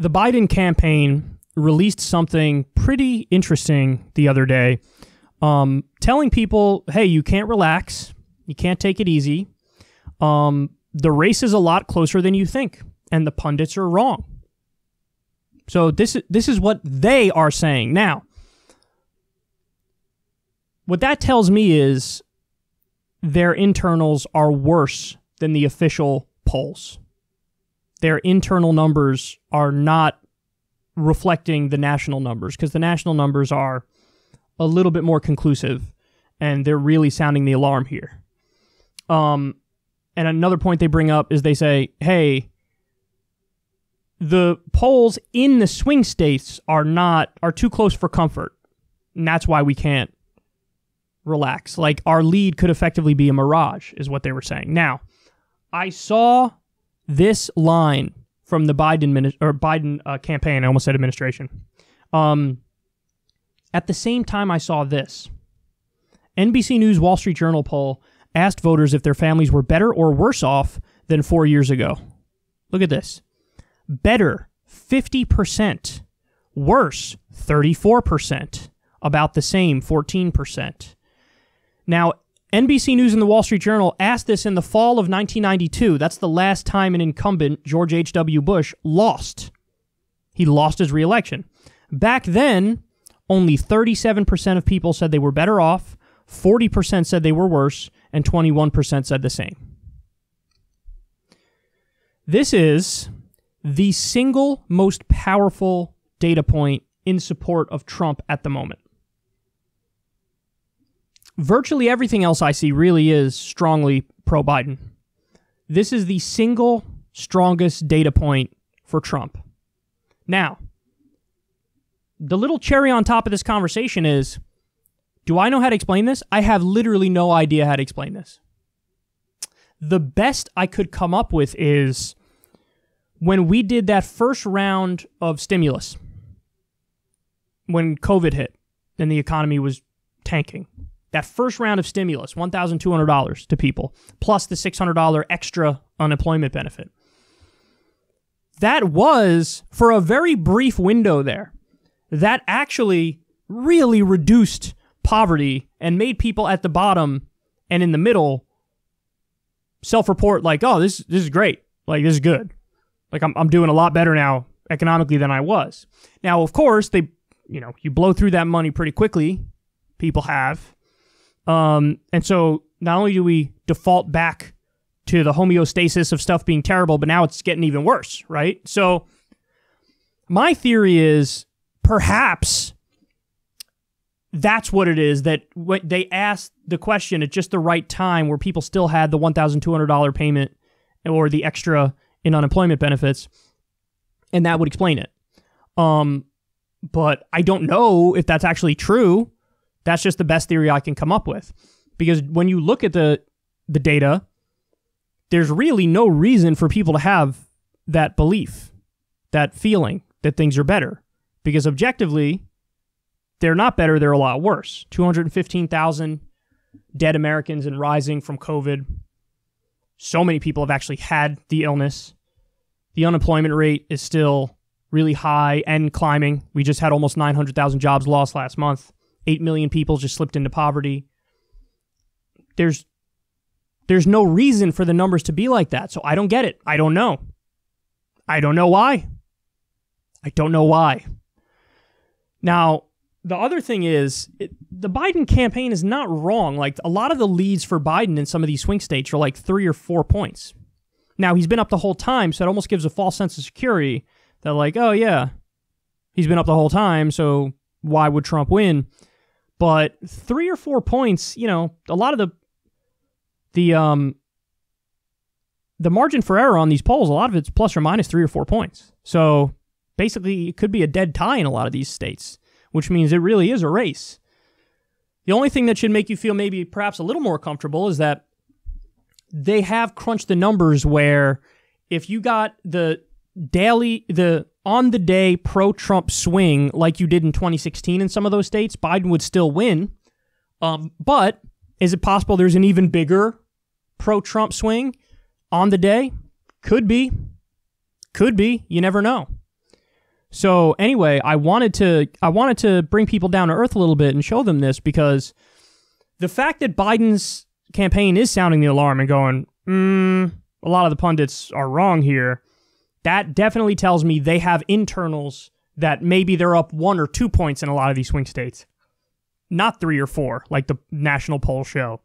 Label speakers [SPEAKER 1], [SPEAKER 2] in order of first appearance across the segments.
[SPEAKER 1] the Biden campaign released something pretty interesting the other day, telling people, hey, you can't relax, you can't take it easy. The race is a lot closer than you think, and the pundits are wrong. So this is what they are saying. Now, what that tells me is their internals are worse than the official polls. Their internal numbers are not reflecting the national numbers, because the national numbers are a little bit more conclusive, and they're really sounding the alarm here. And another point they bring up is they say, hey, the polls in the swing states are too close for comfort, and that's why we can't relax. Like, our lead could effectively be a mirage, is what they were saying. Now, I saw this line from the Biden campaign. I almost said administration. At the same time, I saw this. NBC News Wall Street Journal poll asked voters if their families were better or worse off than 4 years ago. Look at this. Better, 50%. Worse, 34%. About the same, 14%. Now, NBC News and the Wall Street Journal asked this in the fall of 1992. That's the last time an incumbent, George H.W. Bush, lost. He lost his re-election. Back then, only 37% of people said they were better off, 40% said they were worse, and 21% said the same. This is the single most powerful data point in support of Trump at the moment. Virtually everything else I see really is strongly pro-Biden. This is the single strongest data point for Trump. Now, the little cherry on top of this conversation is, do I know how to explain this? I have literally no idea how to explain this. The best I could come up with is when we did that first round of stimulus, when COVID hit and the economy was tanking. That first round of stimulus, $1,200 to people, plus the $600 extra unemployment benefit. That was, for a very brief window there, that actually really reduced poverty and made people at the bottom and in the middle self-report like, oh, this is great. Like, this is good. Like, I'm doing a lot better now economically than I was. Now, of course, you blow through that money pretty quickly. People have. And so not only do we default back to the homeostasis of stuff being terrible, but now it's getting even worse, right? So my theory is perhaps that's what it is, that when they asked the question at just the right time where people still had the $1,200 payment or the extra in unemployment benefits, and that would explain it. But I don't know if that's actually true. That's just the best theory I can come up with. Because when you look at the data, there's really no reason for people to have that belief, that feeling that things are better. Because objectively, they're not better, they're a lot worse. 215,000 dead Americans and rising from COVID. So many people have actually had the illness. The unemployment rate is still really high and climbing. We just had almost 900,000 jobs lost last month. 8 million people just slipped into poverty. There's no reason for the numbers to be like that. So I don't get it. I don't know. I don't know why. I don't know why. Now, the other thing is, the Biden campaign is not wrong. Like, a lot of the leads for Biden in some of these swing states are like 3 or 4 points. Now, he's been up the whole time, so it almost gives a false sense of security that, like, oh yeah, he's been up the whole time, so why would Trump win? But 3 or 4 points, a lot of the margin for error on these polls, a lot of it's plus or minus 3 or 4 points. So basically, it could be a dead tie in a lot of these states, which means it really is a race. The only thing that should make you feel maybe perhaps a little more comfortable is that they have crunched the numbers where if you got the on-the-day pro-Trump swing like you did in 2016 in some of those states, Biden would still win. But is it possible there's an even bigger pro-Trump swing on the day? Could be. Could be. You never know. So anyway, I wanted to bring people down to earth a little bit and show them this, because the fact that Biden's campaign is sounding the alarm and going, a lot of the pundits are wrong here, that definitely tells me they have internals that maybe they're up 1 or 2 points in a lot of these swing states. Not 3 or 4, like the national polls show.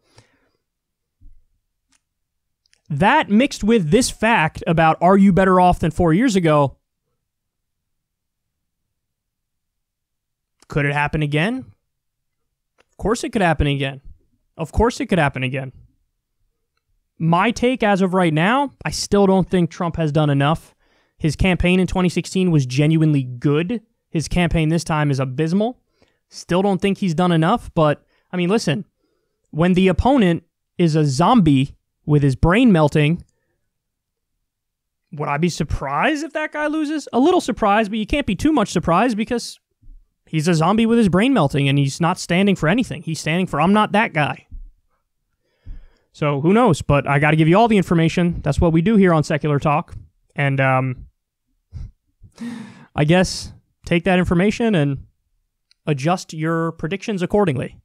[SPEAKER 1] That mixed with this fact about are you better off than 4 years ago, could it happen again? Of course it could happen again. Of course it could happen again. My take as of right now, I still don't think Trump has done enough. His campaign in 2016 was genuinely good. His campaign this time is abysmal. Still don't think he's done enough, but, I mean, listen, when the opponent is a zombie with his brain melting, would I be surprised if that guy loses? A little surprised, but you can't be too much surprised because he's a zombie with his brain melting and he's not standing for anything. He's standing for, I'm not that guy. So who knows? But I got to give you all the information. That's what we do here on Secular Talk. And I guess take that information and adjust your predictions accordingly.